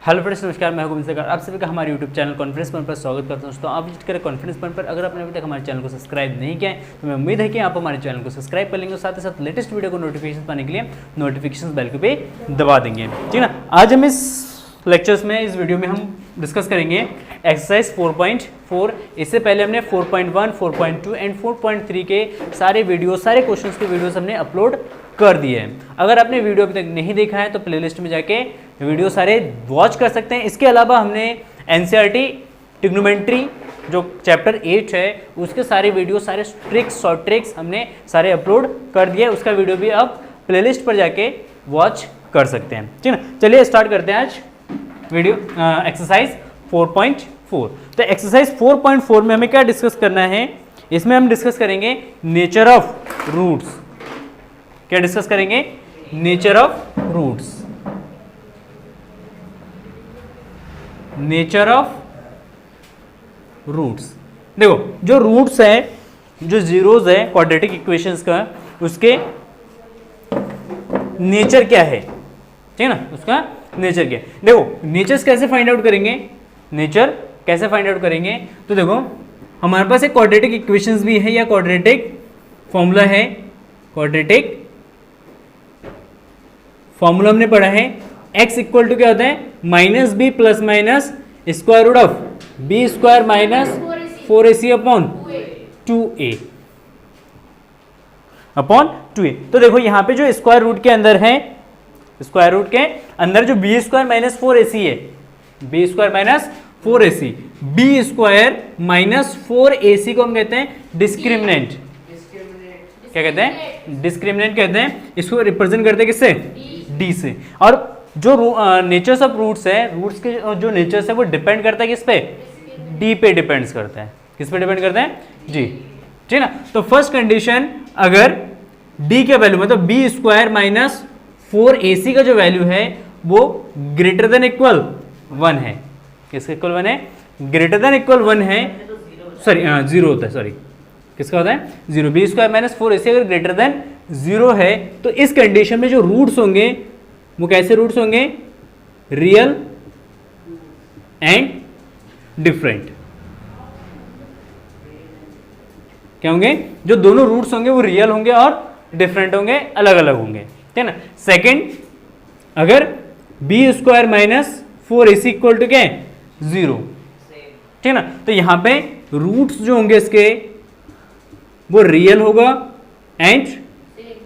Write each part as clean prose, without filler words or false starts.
Hello friends, नमस्कार। मैं गोविंद सरकार आप सभी का हमारे यूट्यूब चैनल कॉन्फ्रेंस पॉइंट पर स्वागत करता हूं। दोस्तों आप विजिट करें कॉन्फ्रेंस पॉइंट पर। अगर आपने अभी तक हमारे चैनल को सब्सक्राइब नहीं किया है तो मैं उम्मीद है कि आप हमारे चैनल को सब्सक्राइब कर लेंगे और साथ ही साथ लेटेस्ट वीडियो को नोटिफिकेशन पाने के लिए नोटिफिकेशन बेल को भी दबा देंगे, ठीक ना। आज हम इस लेक्चर्स में, इस वीडियो में हम डिस्कस करेंगे एक्सरसाइज 4.4। इससे पहले हमने 4.1, 4.2 एंड 4.3 के सारे क्वेश्चंस के वीडियोस हमने अपलोड कर दिए हैं। अगर आपने वीडियो अभी तक नहीं देखा है तो प्लेलिस्ट में जाके वीडियो सारे वॉच कर सकते हैं। इसके अलावा हमने एनसीईआरटी ट्रिग्नोमेट्री जो चैप्टर 8 है उसके सारे वीडियो, सारे ट्रिक्स, शॉर्ट ट्रिक्स हमने सारे अपलोड कर दिए। उसका वीडियो भी आप प्लेलिस्ट पर जाके वॉच कर सकते हैं, ठीक है। चलिए स्टार्ट करते हैं आज वीडियो एक्सरसाइज 4.4। तो एक्सरसाइज 4.4 में हमें क्या डिस्कस करना है? इसमें हम डिस्कस करेंगे नेचर ऑफ रूट्स। क्या डिस्कस करेंगे? Nature of roots. Nature of roots. देखो, जो रूट्स है, जो जीरोस है क्वाड्रेटिक इक्वेशंस का, उसके नेचर क्या है, ठीक है ना। उसका नेचर क्या है? देखो, नेचर्स कैसे फाइंड आउट करेंगे? नेचर कैसे फाइंड आउट करेंगे? तो देखो, हमारे पास एक क्वाड्रेटिक इक्वेशंस भी है या क्वाड्रेटिक फॉर्मूला है। क्वाड्रेटिक फॉर्मूला हमने पढ़ा है। x इक्वल टू क्या होता है? Minus b plus minus square root of b square minus 4ac upon 2a upon 2a। तो देखो यहाँ पे जो स्क्वायर रूट के अंदर है, स्क्वायर रूट के अंदर जो बी स्क्वायर माइनस 4ac है, b square minus 4ac, b square minus 4ac को हम कहते हैं डिस्क्रिमिनेंट। क्या कहते हैं? डिस्क्रिमिनेंट कहते हैं। इसको रिप्रेजेंट करते हैं किससे? डी से। और जो नेचर्स ऑफ रूट्स है, रूट्स के जो नेचर्स है वो डिपेंड करता है किस पे? डी पे डिपेंड्स करता है। किस पे डिपेंड करता है? जी, ठीक ना। तो फर्स्ट कंडीशन, अगर डी के वैल्यू मतलब बी स्क्वायर माइनस 4ac का जो वैल्यू है वो ग्रेटर देन इक्वल 1 है। किसके इक्वल 1 है? ग्रेटर देन इक्वल 1 है। सॉरी, 0 होता है। सॉरी, किसका होता है? 0। बी स्क्वायर माइनस 4ac अगर ग्रेटर देन 0 है तो इस कंडीशन में जो रूट्स होंगे वो कैसे रूट्स होंगे? Real and different. क्या होंगे? जो दोनों रूट्स होंगे वो रियल होंगे और डिफरेंट होंगे, अलग अलग होंगे, ठीक है ना। सेकेंड, अगर b square minus 4ac equal to क्या है? 0, ठीक है ना। तो यहां पे रूट्स जो होंगे इसके वो रियल होगा एंड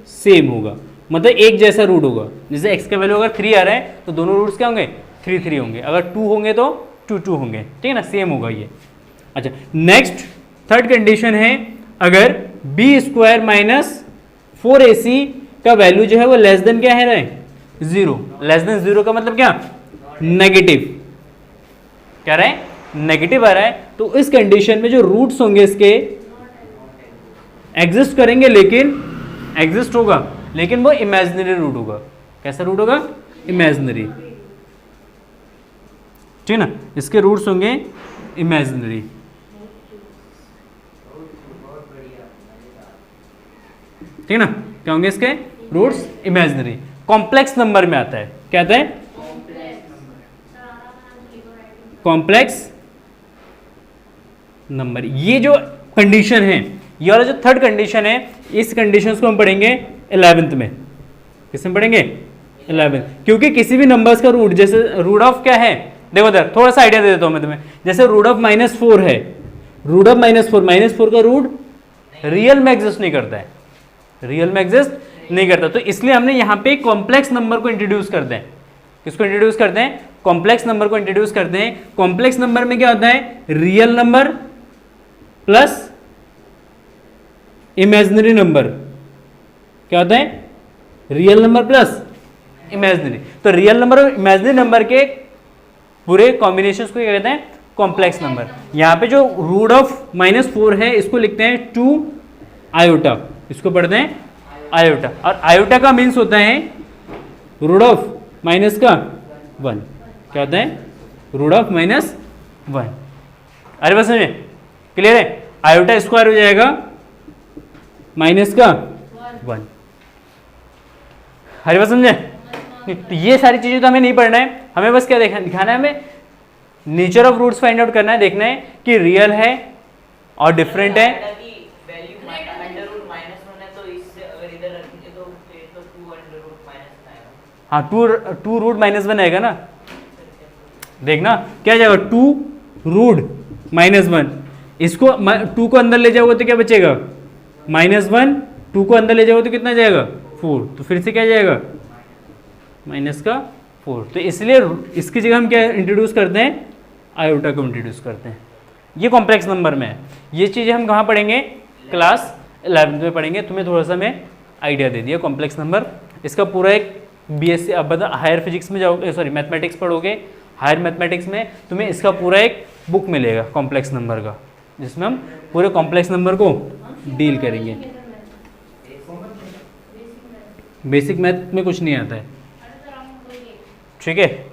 सेम होगा, मतलब एक जैसा रूट होगा। जैसे x का वैल्यू अगर 3 आ रहा है तो दोनों रूट्स क्या होंगे? 3 3 होंगे। अगर 2 होंगे तो 2 2 होंगे, ठीक है ना। सेम होगा ये। अच्छा, नेक्स्ट थर्ड कंडीशन है, अगर बी स्क्वायर माइनस 4ac का वैल्यू जो है वो लेस देन क्या है? 0। लेस देन 0 का मतलब क्या? नेगेटिव। क्या रहा है? नेगेटिव आ रहा है। तो इस कंडीशन में जो रूट्स होंगे इसके एग्जिस्ट करेंगे, लेकिन एग्जिस्ट होगा लेकिन वो इमेजिनरी रूट होगा। कैसा रूट होगा? इमेजिनरी, ठीक है ना। इसके रूट्स होंगे इमेजिनरी, ठीक है ना। क्या होंगे इसके रूट्स? इमेजिनरी। कॉम्प्लेक्स नंबर में आता है। क्या आता है? Complex number. ये जो कंडीशन है, ये वाला जो थर्ड कंडीशन है, इस कंडीशन को हम पढ़ेंगे 11th में। किसमें पढ़ेंगे? 11th। क्योंकि किसी भी नंबर्स का रूट, जैसे रूट ऑफ क्या है, देखो इधर थोड़ा सा आइडिया दे देता हूं मैं तुम्हें। जैसे रूट ऑफ -4 है, रूट ऑफ -4 का रूट रियल में एग्जिस्ट नहीं करता है, रियल में एग्जिस्ट नहीं करता। तो इसलिए हमने यहां पे कॉम्प्लेक्स नंबर को इंट्रोड्यूस करते हैं। किसको इंट्रोड्यूस करते हैं? कॉम्प्लेक्स नंबर को इंट्रोड्यूस करते हैं। कॉम्प्लेक्स नंबर में क्या होता है? Real number plus imaginary number. क्या होता है? Real number plus imaginary. तो रियल नंबर और इमेजिनरी नंबर के पूरे कॉम्बिनेशन को क्या कहते हैं? Complex number. यहां पे जो रूट ऑफ -4 है इसको लिखते हैं 2 आयोटा। इसको पढ़ते हैं आयोटा। और आयोटा का मीन्स होता है रूट ऑफ माइनस का 1। क्या होता है? Root of -1। अरे बस समझे? क्लियर है? आयोटा स्क्वायर हो जाएगा माइनस का 1। हरी बात समझे? तो ये सारी चीजें तो हमें नहीं पढ़ना है। हमें बस क्या दिखाना है, हमें nature of roots find out करना है, देखना है कि रियल है और डिफरेंट है। हाँ, टू रूट माइनस वन आएगा ना, देखना क्या जाएगा, टू रूट माइनस वन। इसको टू को अंदर ले जाओगे तो क्या बचेगा, माइनस वन। टू को अंदर ले जाओगे तो कितना जाएगा, फोर। तो फिर से क्या जाएगा, माइनस का फोर। तो इसलिए इसकी जगह हम क्या इंट्रोड्यूस करते हैं, आयोटा को इंट्रोड्यूस करते हैं। ये कॉम्प्लेक्स नंबर में है। ये चीज़ें हम कहाँ पढ़ेंगे, क्लास 11th में पढ़ेंगे। तुम्हें थोड़ा सा मैं आइडिया दे दिया कॉम्प्लेक्स नंबर। इसका पूरा एक BSc अब हायर फिजिक्स में जाओगे, सॉरी मैथमेटिक्स पढ़ोगे, हायर मैथमेटिक्स में तुम्हें इसका पूरा एक बुक मिलेगा कॉम्प्लेक्स नंबर का, जिसमें हम पूरे कॉम्प्लेक्स नंबर को डील करेंगे। बेसिक मैथ में कुछ नहीं आता है, ठीक है,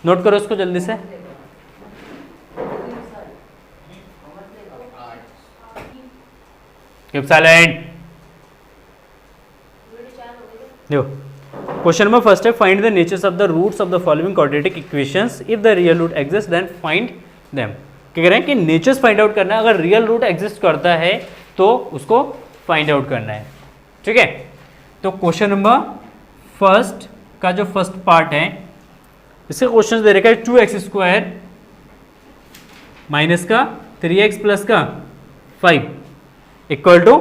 नोट करो इसको जल्दी से। Keep silent. देखो क्वेश्चन नंबर फर्स्ट है, find the natures of the roots of the following quadratic equations if the real root exist then find them. क्या कह रहे हैं कि नेचर्स फाइंड आउट करना है, अगर रियल रूट एग्जिस्ट करता है तो उसको फाइंड आउट करना है, ठीक है। तो क्वेश्चन नंबर फर्स्ट का जो फर्स्ट पार्ट है, इसका क्वेश्चन दे रखा है 2x² माइनस का 3x प्लस का 5 इक्वल टू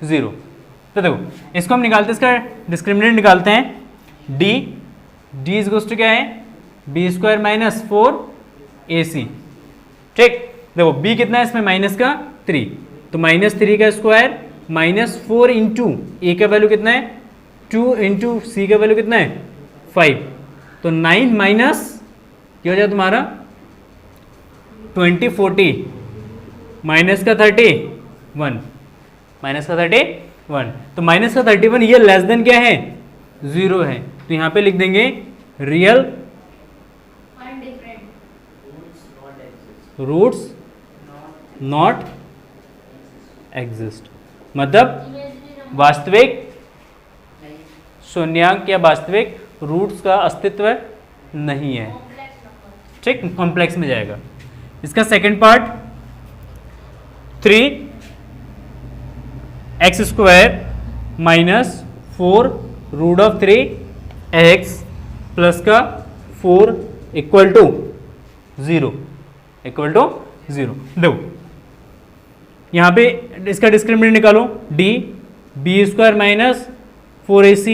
0। तो देखो इसको हम निकालते हैं, इसका डिस्क्रिमिनेंट निकालते हैं, डी इज गोस टू क्या है, b² माइनस 4ac, ठीक। देखो b कितना है इसमें, माइनस का 3, तो माइनस 3 का स्क्वायर माइनस 4 इंटू ए का वैल्यू कितना है 2 इंटू सी का वैल्यू कितना है 5, तो 9 माइनस क्या हो जाए तुम्हारा 20 40 माइनस का 31, माइनस का 31, तो माइनस का 31 ये लेस देन क्या है 0 है, तो यहाँ पे लिख देंगे रियल रूट्स नॉट एग्जिस्ट, मतलब वास्तविक शून्यांक या वास्तविक रूट्स का अस्तित्व नहीं है, ठीक, कॉम्प्लेक्स में जाएगा। इसका second part 3x² minus 4 root of 3x plus का 4 इक्वल टू 0, इक्वल टू 0। देखो यहाँ पे इसका डिस्क्रिमिनेंट निकालो, b² minus 4ac,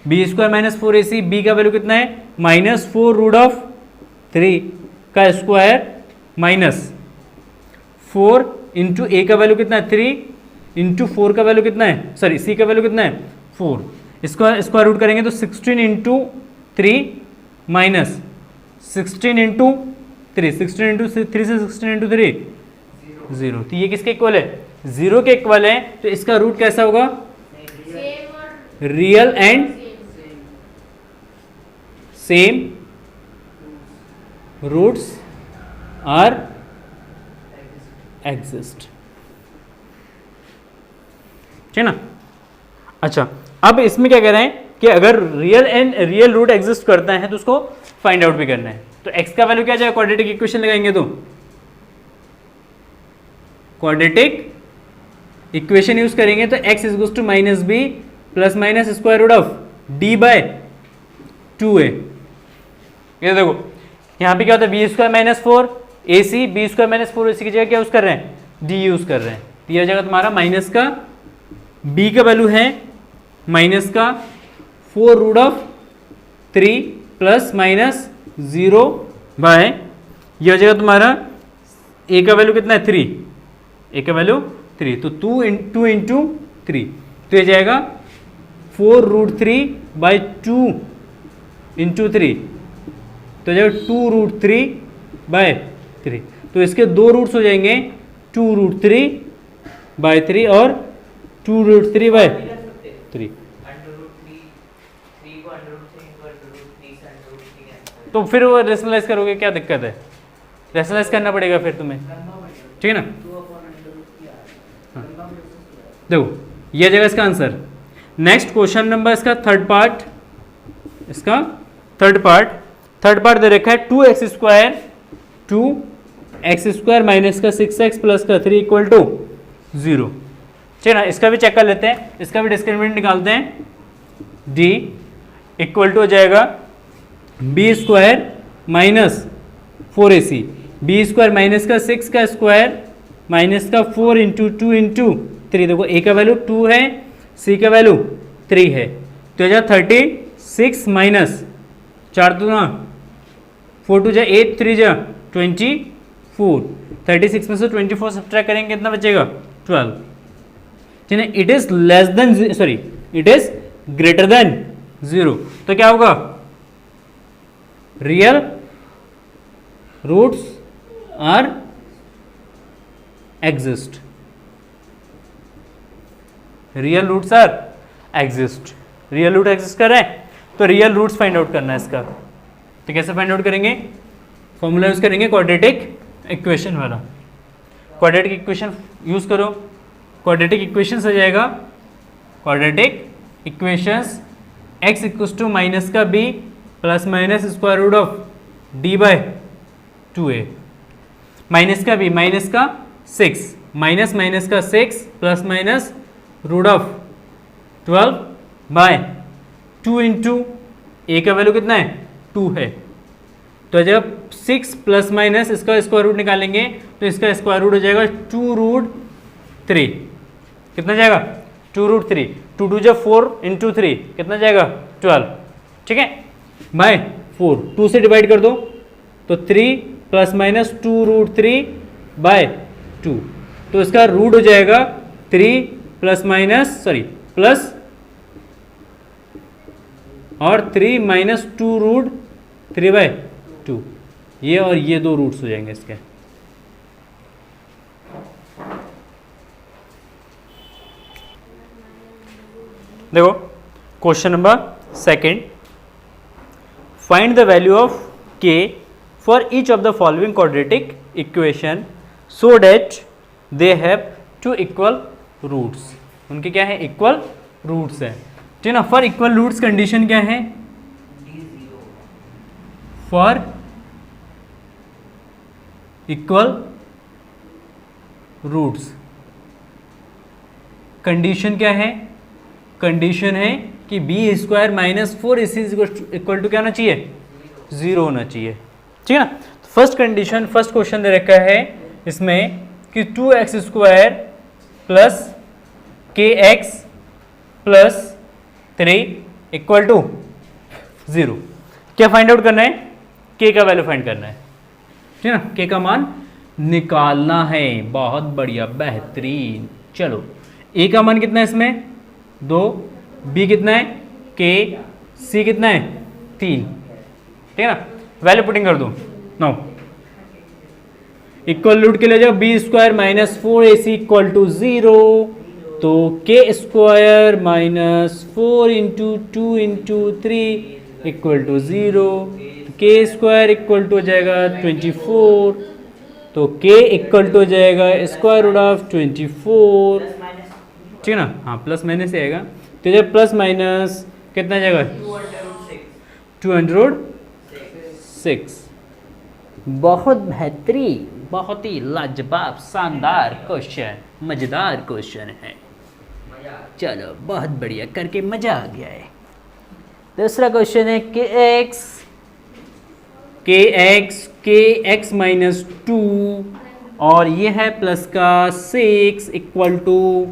b² minus 4ac, b का वैल्यू कितना है माइनस 4 रूट ऑफ 3 का स्क्वायर माइनस 4 इंटू ए का वैल्यू कितना है 3 इंटू 4 का वैल्यू कितना है, सॉरी सी का वैल्यू कितना है 4, इसका स्क्वायर रूट करेंगे तो 16 इंटू 3 माइनस 16 इंटू 3, 16 इंटू 3 से 16 इंटू 3 0, तो ये किसके इक्वल है 0 के इक्वल है, तो इसका रूट कैसा होगा real and same roots are exist, ठीक ना। अच्छा अब इसमें क्या कह रहे हैं कि अगर रियल रूट एग्जिस्ट करता है तो उसको फाइंड आउट भी करना है, तो x का वैल्यू क्या जाएगा, क्वाड्रेटिक इक्वेशन लगाएंगे तो क्वाड्रेटिक इक्वेशन यूज करेंगे तो x is goes to minus b plus minus square root of d by 2a। ये देखो यहाँ पे क्या होता है b² minus 4 ac, b² minus 4 ac की जगह क्या यूज कर रहे हैं d यूज कर रहे हैं, तो यह जगह तुम्हारा माइनस का b का वैल्यू है माइनस का 4 root of 3 plus minus 0 by, यह जगह तुम्हारा a का वैल्यू कितना है 3, a का वैल्यू 3, तो 2 इंटू 3, तो ये जाएगा 4 रूट 3 बाई 2 इंटू 3, तो जाएगा 2 रूट 3 बाय 3, तो इसके दो रूट्स हो जाएंगे 2 रूट 3 बाय 3 और 2 रूट 3 बाय 3, तो फिर वो रेशनलाइज करोगे, क्या दिक्कत है, रेशनलाइज करना पड़ेगा फिर तुम्हें, ठीक है ना। हाँ। देखो ये जगह इसका आंसर। नेक्स्ट क्वेश्चन नंबर इसका थर्ड पार्ट थर्ड पार्ट दे रखा है 2x² माइनस का 6x प्लस का 3 इक्वल टू 0। ठीक है ना, इसका भी चेक कर लेते हैं, इसका भी डिस्क्रिमिनेंट निकालते हैं। d इक्वल टू हो जाएगा b² minus 4ac, b² minus का 6 का स्क्वायर माइनस का 4 इंटू 2 इंटू 3। देखो a का वैल्यू 2 है, c का वैल्यू 3 है, तो जा 36 माइनस 4 2 4 2 जा 8 3 जा 24। 36 में से 24 सब्ट्रैक्ट करेंगे कितना बचेगा 12। ठीक है, it is less than sorry it is greater than 0, तो क्या होगा real roots are exist, real roots are exist, real root exist कर रहे हैं, तो रियल रूट्स फाइंड आउट करना है इसका। तो कैसे फाइंड आउट करेंगे, फॉर्मूला यूज करेंगे क्वाड्रेटिक इक्वेशन वाला। क्वाड्रेटिक इक्वेशन यूज करो, क्वाड्रेटिक इक्वेशन आ जाएगा, quadratic equations x equals to minus का b plus minus square root of d by 2a, minus का b माइनस का 6 माइनस माइनस का 6 plus minus root of 12 by 2 into a का value कितना है 2 है, तो जब 6 प्लस माइनस इसका स्क्वायर रूट निकालेंगे तो इसका स्क्वायर रूट हो जाएगा 2 रूट 3, कितना जाएगा 2 रूट 3, 2 2 जब 4 इंटू 3 कितना जाएगा 12। ठीक है, बाय 4 2 से डिवाइड कर दो तो 3 प्लस माइनस 2 रूट 3 बाय 2, तो इसका रूट हो जाएगा 3 प्लस माइनस सॉरी प्लस और 3 माइनस 2 रूट 3 बाय 2, ये और ये दो रूट्स हो जाएंगे इसके। देखो question number second, find the value of k for each of the following quadratic equation so that they have 2 equal roots. उनके क्या है इक्वल रूट्स है। ठीक है ना, फॉर इक्वल रूट्स कंडीशन क्या है, फॉर इक्वल रूट्स कंडीशन क्या है, कंडीशन है कि b² minus 4ac equal to क्या होना चाहिए 0 होना चाहिए। ठीक है ना, फर्स्ट कंडीशन फर्स्ट क्वेश्चन दे रखा है इसमें कि 2x² plus kx plus 3 equal to 0। क्या फाइंड आउट करना है, k का वैल्यू फाइंड करना है। ठीक है ना, k का मान निकालना है, बहुत बढ़िया बेहतरीन। चलो a का मान कितना है इसमें 2, b कितना है k, c कितना है 3। ठीक है ना, वैल्यू पुटिंग कर दो। नाउ इक्वल रूट के लिए जाओ, b² minus 4ac equal to 0, तो k² minus 4 into 2 into 3 equal to 0, k² equal to हो जाएगा 24, तो k इक्वल टू हो जाएगा स्क्वायर रूट ऑफ 24। ठीक है ना, हाँ प्लस माइनस आएगा, तो जब प्लस माइनस कितना जाएगा 206। बहुत बेहतरीन, बहुत ही लाजवाब शानदार क्वेश्चन, मजेदार क्वेश्चन है। चलो बहुत बढ़िया, करके मजा आ गया है। दूसरा क्वेश्चन है kx माइनस 2 और ये है प्लस का 6 इक्वल टू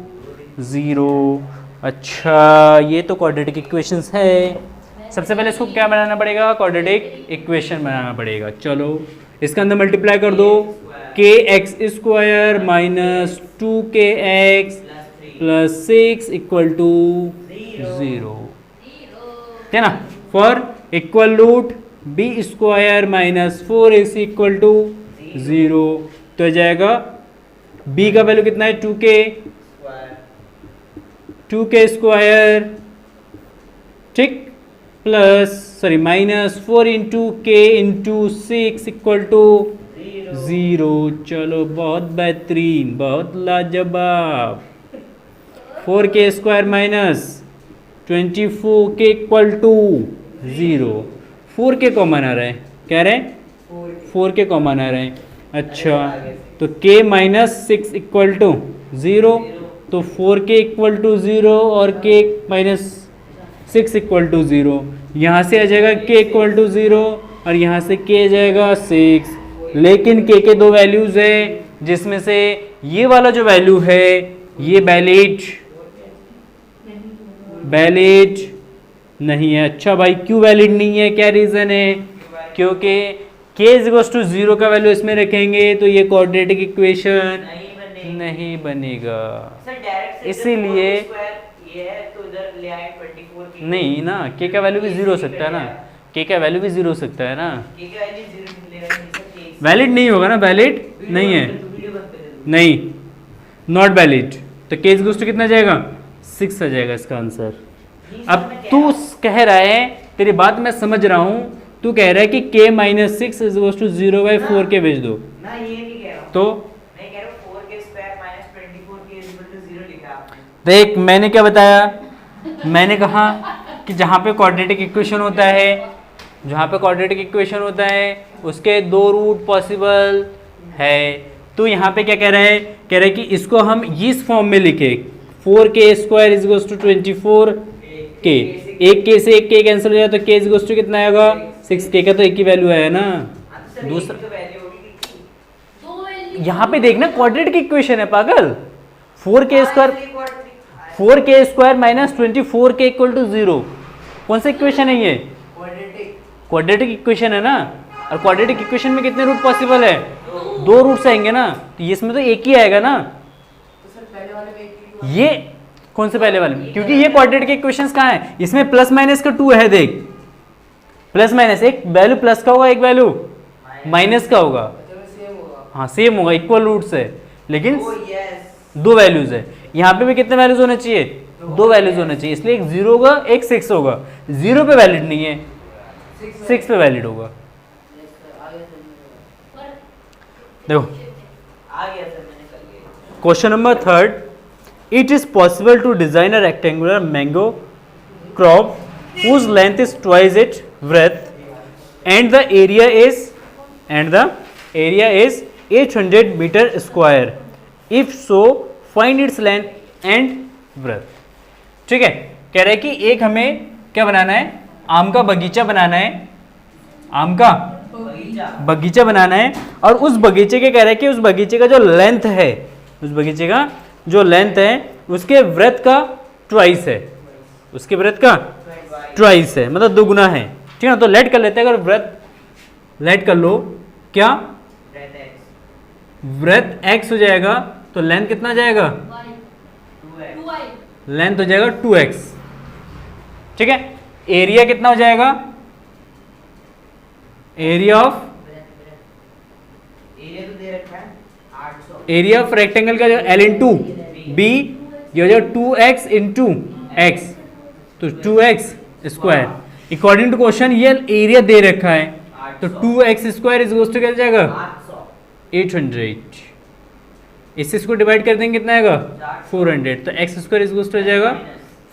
0। अच्छा, ये तो क्वाड्रेटिक इक्वेशंस है। सबसे पहले इसको क्या बनाना पड़ेगा, क्वाड्रेटिक इक्वेशन बनाना पड़ेगा। चलो इसके अंदर मल्टीप्लाई कर दो, kx² minus 2kx plus 6 equal to 0। ठीक है ना, for equal root b² minus 4ac equal to 0, तो आ जाएगा b का वैल्यू कितना है 2k², ठीक, plus sorry minus 4 into k into 6 equal to 0। चलो बहुत बेहतरीन, बहुत लाजवाब। 4k² minus 24k equal to 0, 4k common आ रहा है, क्या रहे हैं 4k कॉमन आ रहा है। अच्छा तो k माइनस 6 इक्वल टू 0, तो 4k इक्वल टू 0 और k माइनस 6 इक्वल टू 0। यहाँ से आ जाएगा k इक्वल टू 0 और यहाँ से k आ जाएगा 6। लेकिन k के दो वैल्यूज है जिसमें से ये वाला जो वैल्यू है ये वैलिड नहीं है। अच्छा भाई क्यों वैलिड नहीं है, क्या रीज़न है? क्योंकि k इज टू 0 का वैल्यू इसमें रखेंगे तो ये क्वाड्रेटिक इक्वेशन नहीं बनेगा। इसीलिए नहीं ना, k का वैल्यू भी 0 हो सकता है ना, k का वैल्यू भी 0 हो सकता है ना, वैलिड नहीं होगा ना, वैलिड नहीं है, नहीं नॉट वैलिड। तो k इज टू कितना जाएगा 6 आ जाएगा इसका आंसर। अब तू कह रहा है, तेरी बात मैं समझ रहा हूँ, तू कह रहा है कि k minus 6 is to 0 by 4k भेज दो ना, ये नहीं कह रहा हूं। तो मैं कह रहा हूं 4k square minus 24k is equal to 0 लिखा आपने। देख मैंने क्या बताया, मैंने कहा कि जहाँ पे क्वाड्रेटिक इक्वेशन होता है, जहाँ पे क्वाड्रेटिक इक्वेशन होता है उसके दो रूट पॉसिबल है। तो यहाँ पे क्या कह रहा है, कह रहा है कि इसको हम इस फॉर्म में लिखे 4k square is to 24k, एक k से एक k कैंसिल हो जाए तो k इज टू कितना आएगा 6k का तो एक ही वैल्यू है ना। दूसरा यहाँ पे देखना क्वाड्रेटिक इक्वेशन है पागल, 4k square minus 24k equal to 0, कौन सा इक्वेशन है ये? क्वाड्रेटिक इक्वेशन है ना, और क्वाड्रेटिक इक्वेशन में कितने रूट पॉसिबल है? दो रूट्स आएंगे ना, तो इसमें तो एक ही आएगा ना। ये कौन से पहले वाले में, क्योंकि ये क्वाड्रेटिक इक्वेशंस कहाँ है, इसमें प्लस माइनस का 2 है। देख प्लस माइनस, एक वैल्यू प्लस का होगा एक वैल्यू माइनस का होगा, हाँ सेम होगा, इक्वल रूट्स है, लेकिन दो वैल्यूज है। यहाँ पे भी कितने वैल्यूज होने चाहिए? दो वैल्यूज होने चाहिए, इसलिए एक 0 होगा एक 6 होगा। 0 पे वैलिड नहीं है, 6 पे वैलिड होगा। देखो question number 3, it is possible to design a rectangular mango crop whose length is twice its breadth and the area is 800 meter square. If so, find its length and breadth. ठीक है, कह रहा है कि एक हमें क्या बनाना है, आम का बगीचा बनाना है, आम का बगीचा बनाना है, और उस बगीचे के कह रहा है कि उस बगीचे का जो लेंथ है, उस बगीचे का जो लेंथ है उसके ब्रेथ का ट्वाइस है, उसके ब्रेथ का ट्वाइस है, मतलब दुगुना है। ठीक है ना, तो लेट कर लेते हैं, अगर ब्रेथ लेट कर लो, क्या ब्रेथ x हो जाएगा तो लेंथ कितना जाएगा, लेंथ हो जाएगा 2x। ठीक है, एरिया कितना हो जाएगा, area of area of rectangle का जो L इंटू बी, ये हो जाएगा 2x इंटू x, तो 2x square. According to question ये एरिया दे रखा है, तो 2x square is goes to क्या जाएगा 800। इसको डिवाइड कर देंगे कितना आएगा 400, तो x square is goes to जाएगा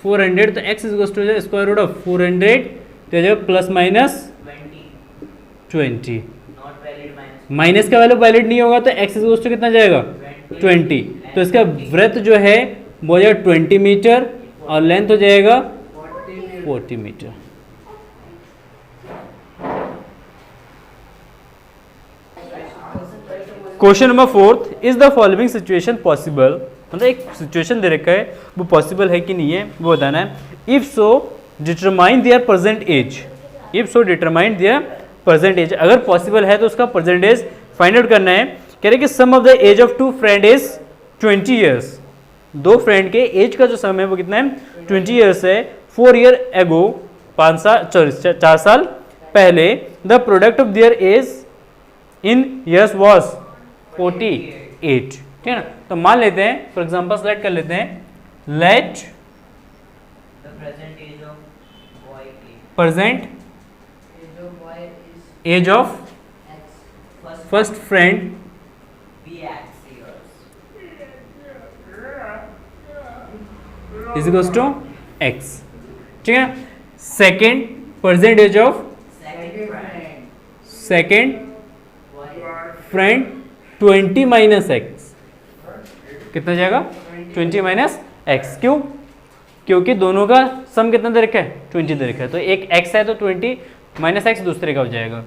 400, तो x इज गोस टू जाएगा स्क्वायर रूट ऑफ 400, तो जाएगा प्लस माइनस 20। माइनस का वैल्यू वैलिड नहीं होगा तो x इज गोस टू कितना जाएगा 20, तो इसका ब्रेथ जो है वो हो जाएगा 20 मीटर और लेंथ हो जाएगा 40 metre. Question number 4, is the following situation possible, मतलब एक सिचुएशन दे रखा है वो पॉसिबल है कि नहीं है वो बताना है। If so determine their present age, if so determine their present age, अगर पॉसिबल है तो उसका प्रेजेंट एज फाइंड आउट करना है। कह रहे कि sum of the age of two friend is 20 years, दो फ्रेंड के एज का जो सम है वो कितना है 20 ईयर्स है। 4 ईयर एगो, 4 साल पहले, the product of their age in years was 48। ठीक है ना, तो मान लेते हैं फॉर एग्जाम्पल सेलेक्ट कर लेते हैं, let present age of first friend is equals to x। ठीक है, second present age of second friend 20 minus x, कितना जाएगा 20 माइनस एक्स। क्यों? क्योंकि दोनों का सम कितना दे रखा है 20 दे रखा है, तो एक x है तो 20 माइनस एक्स दूसरे का हो जाएगा,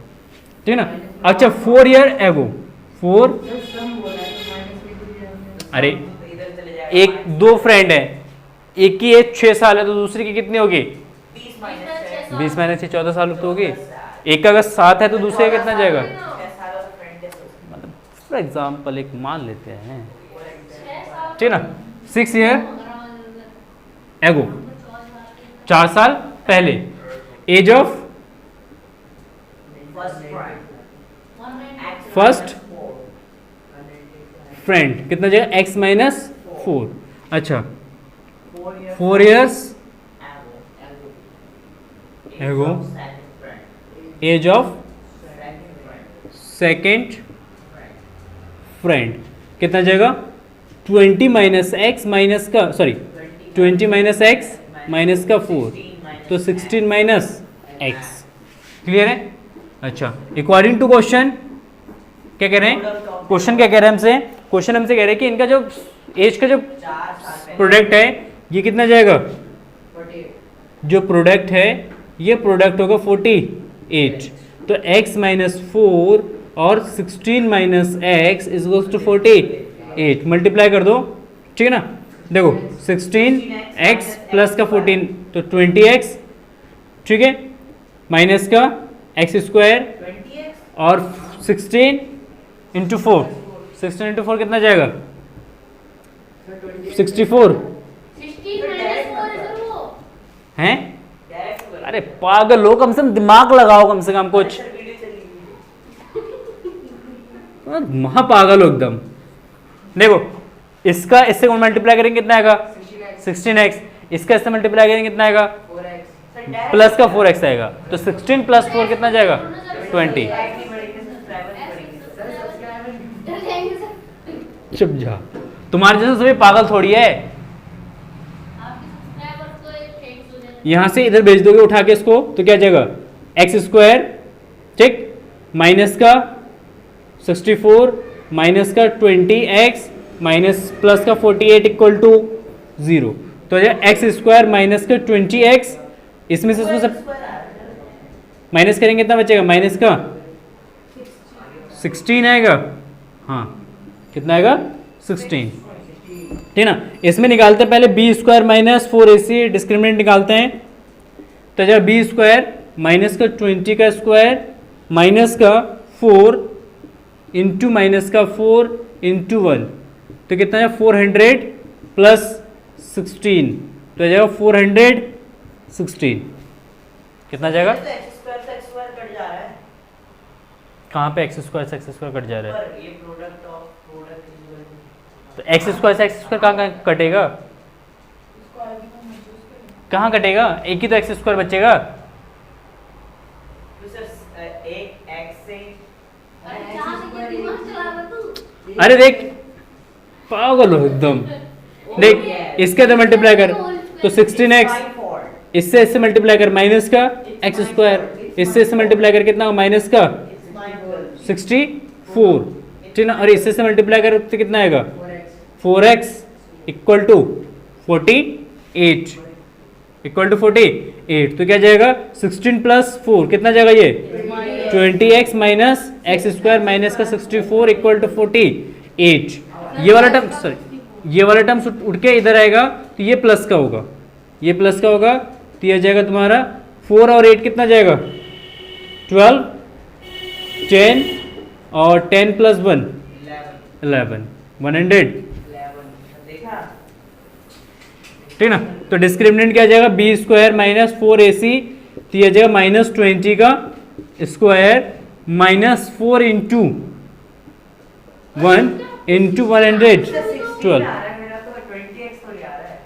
ठीक है ना। अच्छा 4 ईयर एगो 4, अरे इधर चले जाएगा। एक दो फ्रेंड है, एक की एज 6 साल है तो दूसरी की कितनी होगी 20 माइनस 20 माइनस 14 साल तो होगी। एक का अगर 7 है तो दूसरे का कितना जाएगा, 6 साल और फ्रेंड जैसे मतलब फॉर एग्जाम्पल एक मान लेते हैं, ठीक है ना। 6 ईयर एगो 4 साल पहले, एज ऑफ फर्स्ट फ्रेंड कितना जाएगा x माइनस 4। अच्छा 4 years ago as of second friend कितना जाएगा 20 माइनस एक्स माइनस का, सॉरी 20 माइनस एक्स माइनस का 4, तो 16 माइनस एक्स। क्लियर है? अच्छा अकॉर्डिंग टू क्वेश्चन क्या कह रहे हैं, क्वेश्चन क्या कह रहे हैं हमसे, क्वेश्चन हमसे कह रहे हैं कि इनका जो एज का जो 4 साल प्रोडक्ट है ये कितना जाएगा, जो प्रोडक्ट है ये प्रोडक्ट होगा 48, तो x माइनस 4 और 16 minus x is equals to 48, multiply कर दो, ठीक है ना। देखो 16x प्लस का 14 तो 20x, ठीक है, माइनस का एक्स स्क्वायर 20x और 16 इंटू 4, 16 इंटू 4 कितना जाएगा 64 हैं। डायरेक्ट अरे पागल हो, कम से कम दिमाग लगाओ कम से कम कुछ, वीडियो चली महापागल हो एकदम। देखो इसका इससे मल्टीप्लाई करेंगे कितना आएगा 16x, इसका इससे मल्टीप्लाई करेंगे कितना आएगा 4x प्लस का 4x आएगा, तो 16 प्लस 4 कितना जाएगा 20। चुप जा, तुम्हारे जैसे सभी पागल थोड़ी है। यहां से इधर भेज दोगे उठा के इसको तो क्या जाएगा एक्स स्क्वायर, ठीक, माइनस का 64 माइनस का 20x माइनस प्लस का 48 इक्वल टू 0, तो एक्स स्क्वायर माइनस का 20x, इसमें से इसमें सब माइनस करेंगे कितना बचेगा, माइनस का 16 आएगा, हाँ कितना आएगा 16, ठीक ना। इसमें निकालते हैं पहले B square minus 4ac, discriminant निकालते हैं, तो जब बी स्क्वायर माइनस का 20 का स्क्वायर माइनस का 4 इंटू माइनस का 4 इंटू 1, तो कितना है 400 प्लस 16, तो जाएगा 416, कितना जाएगा, तो x स्क्वायर से x स्क्वायर कट जा रहा है, कहाँ पे एक्स स्क्वायर से एक्स स्क्वायर कट जा रहा है, पर ये product of product is equal to तो एक्स स्क्वायर से एक्स स्क्वायर कहाँ कहाँ कटेगा, कहाँ कटेगा, एक ही तो एक्स स्क्वायर बचेगा। तो सर एक x से अरे देख पागल हो एकदम, देख इसके तो मल्टीप्लाई कर तो 16x, इससे इससे मल्टीप्लाई कर माइनस का एक्स स्क्वायर, इससे इससे मल्टीप्लाई कर कितना माइनस का 64, ठीक ना, और इससे से मल्टीप्लाई कर तो कितना आएगा 4x equal to 48, equal to 48, तो क्या जाएगा 16 प्लस 4 कितना जाएगा ये 20x minus x square minus का 64 इक्वल टू 48, ये वाला टर्म सॉरी ये वाला टर्म उठ के इधर आएगा तो ये प्लस का होगा, ये प्लस का होगा, तो ये जाएगा तुम्हारा 4 और 8 कितना जाएगा 12, 10 और 10 प्लस 1 11, 100, देखा, ठीक ना। तो डिस्क्रिमिनेंट क्या जाएगा बी स्क्वायर माइनस 4ac, तो यह जाएगा माइनस 20 का स्क्वायर माइनस 4 इंटू 1 इंटू 112। मेरा तो 20x थोड़ी आ रहा है,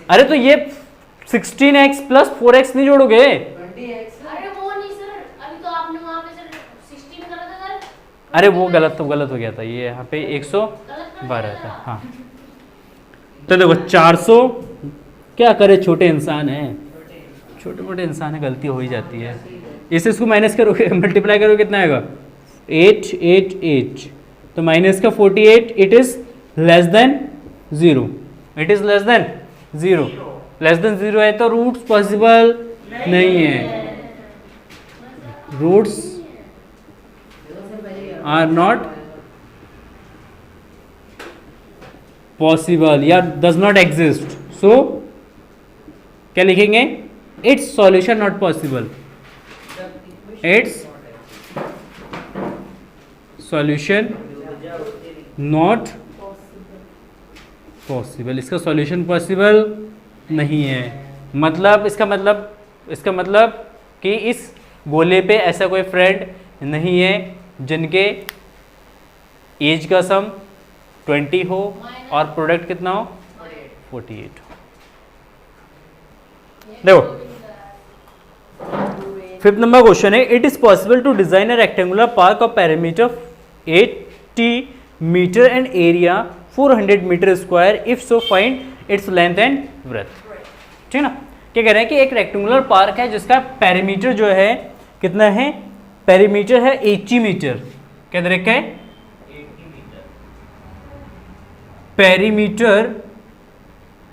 अरे तो ये 16x प्लस 4x नहीं जोड़ोगे, अरे वो नहीं सर, अभी तो आपने वहाँ पे सर 16 करा था सर। अरे वो गलत हो गया था, ये यहाँ पे 112 था, हाँ। तो देखो 400, क्या करे छोटे इंसान हैं, छोटे मोटे इंसान है, गलती हो ही जाती है, इसे इसको माइनस करोगे, मल्टीप्लाई करोगे कितना आएगा 8 8 8, तो माइनस का 48, it is less then 0, it is less then 0, less than 0 है तो रूट्स पॉसिबल नहीं है, रूट्स आर नॉट पॉसिबल या डज नॉट एग्जिस्ट, सो क्या लिखेंगे, it's solution not possible, it's solution not possible, इसका सॉल्यूशन पॉसिबल नहीं है। मतलब इसका मतलब कि इस गोले पे ऐसा कोई फ्रेंड नहीं है जिनके एज का सम 20 हो और प्रोडक्ट कितना हो 48 हो। देखो फिफ्थ नंबर क्वेश्चन है, it is possible to design a rectangular park of parameter 80 metre and area 400 metre square, if so find its length and breadth. ठीक है ना, क्या कह रहे हैं कि एक रेक्टेंगुलर पार्क है जिसका पैरामीटर जो है कितना है, पैरामीटर है 80 मीटर, क्या दे रखा है पैरीमीटर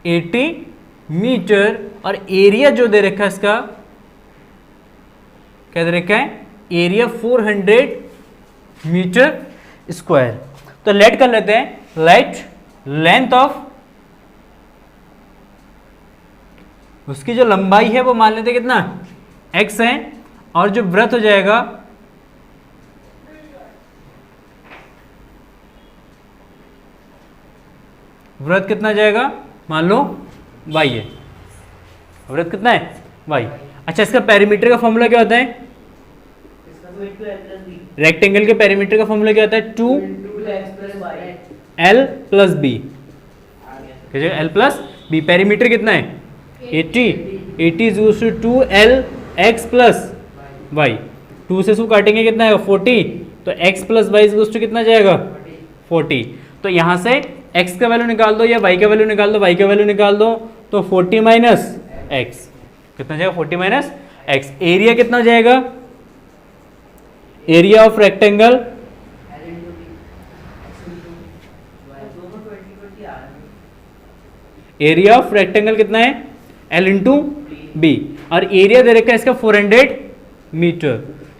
80 मीटर, और एरिया जो दे रखा है इसका क्या दे रखा है, एरिया 400 मीटर स्क्वायर। तो लेट कर लेते हैं, लेट लेंथ ऑफ, उसकी जो लंबाई है वो मान लेते हैं कितना x है, और जो ब्रेथ हो जाएगा ब्रेथ कितना जाएगा, मान लो y है, ब्रेथ कितना है y। अच्छा, इसका पैरीमीटर का फॉर्मूला क्या होता है, रेक्टेंगल के पैरीमीटर का फॉर्मूला क्या होता है 2l plus b, l plus b, perimeter कितना है 80 is equals to 2l x plus y, 2 से 2 काटेंगे कितना है 40, तो x plus y is equals to कितना जाएगा 40। तो यहाँ से x का वैल्यू निकाल दो या y का वैल्यू निकाल दो, y का वैल्यू निकाल दो, तो 40 माइनस x कितना जाएगा 40 माइनस x। एरिया कितना हो जाएगा, area of rectangle area of rectangle कितना है L इंटू बी, और एरिया दे रखा है इसका 400 मीटर,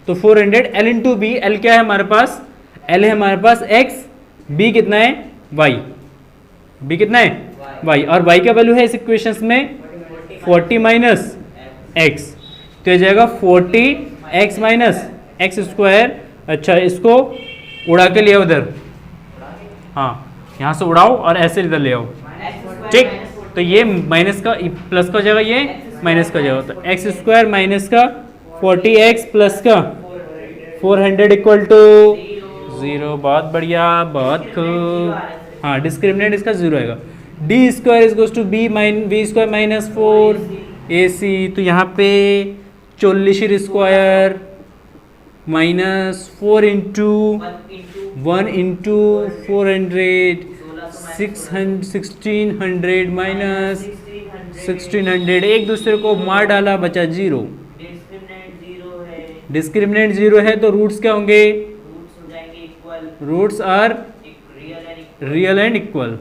तो 400 L इंटू बी, L क्या है हमारे पास, L है हमारे पास x, B कितना है y, B कितना है y, और y का वैल्यू है इस इक्वेशन में 40 माइनस x, तो ये जाएगा 40x माइनस एक्स स्क्वायर। अच्छा, इसको उड़ा के ले आओ उधर, हाँ यहाँ से उड़ाओ और ऐसे इधर ले आओ, ठीक, तो ये माइनस का प्लस का हो जाएगा, ये माइनस का हो जाएगा, तो एक्स स्क्वायर माइनस का 40x प्लस का 400 इक्वल टू 0। बहुत बढ़िया, बहुत खूब। हाँ, डिस्क्रिमिनेंट इसका 0 आएगा। D square is goes to b square minus 4ac, तो यहाँ पे 40 square minus 4 into 1 into 400 1600 minus 1600, एक दूसरे को मार डाला, बचा 0। डिस्क्रिमिनेंट 0 है तो रूट्स क्या होंगे, roots are real and equal,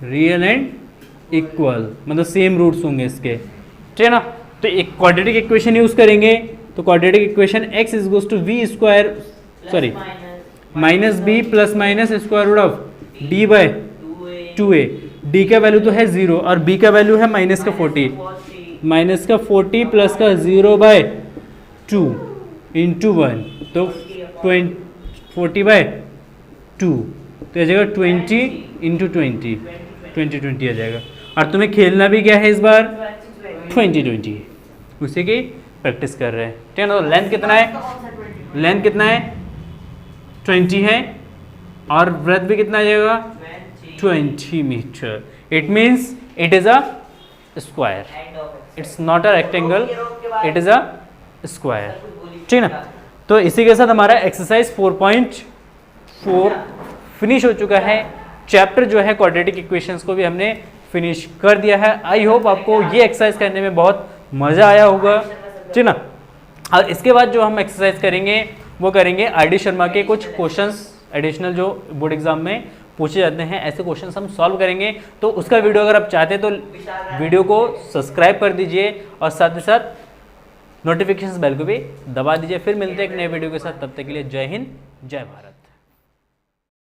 real and equal मतलब सेम रूट्स होंगे इसके, ठीक है ना। तो एक क्वाड्रेटिक इक्वेशन यूज करेंगे, तो quadratic equation x is goes to v square sorry minus b plus minus square root of d by 2a, d का वैल्यू तो है 0 और b का वैल्यू है माइनस का 40, माइनस का 40 प्लस का 0 बाय 2 इंटू 1, तो 40 बाय 2, तो आ जाएगा 20 इंटू 20 20 आ जाएगा। और तुम्हें खेलना भी क्या है इस बार 20 उसी की प्रैक्टिस कर रहे हैं, ठीक है ना। तो लेंथ कितना है, लेंथ कितना है 20 है, और ब्रेथ भी कितना आ जाएगा 20 metre. It means it is a square, it's not a rectangle, it is a square, ठीक है ना। तो इसी के साथ हमारा एक्सरसाइज 4.4 फिनिश हो चुका है। चैप्टर जो है क्वाड्रेटिक इक्वेशंस को भी हमने फिनिश कर दिया है। आई होप आपको ये एक्सरसाइज करने में बहुत मज़ा आया होगा, ठीक ना। और इसके बाद जो हम एक्सरसाइज करेंगे वो करेंगे आर.डी. शर्मा के कुछ क्वेश्चंस एडिशनल जो बोर्ड एग्जाम में पूछे जाते हैं, ऐसे क्वेश्चंस हम सॉल्व करेंगे। तो उसका वीडियो अगर आप चाहते हैं तो वीडियो को सब्सक्राइब कर दीजिए और साथ ही साथ नोटिफिकेशन बेल को भी दबा दीजिए। फिर मिलते हैं एक नए वीडियो के साथ, तब तक के लिए जय हिंद जय भारत।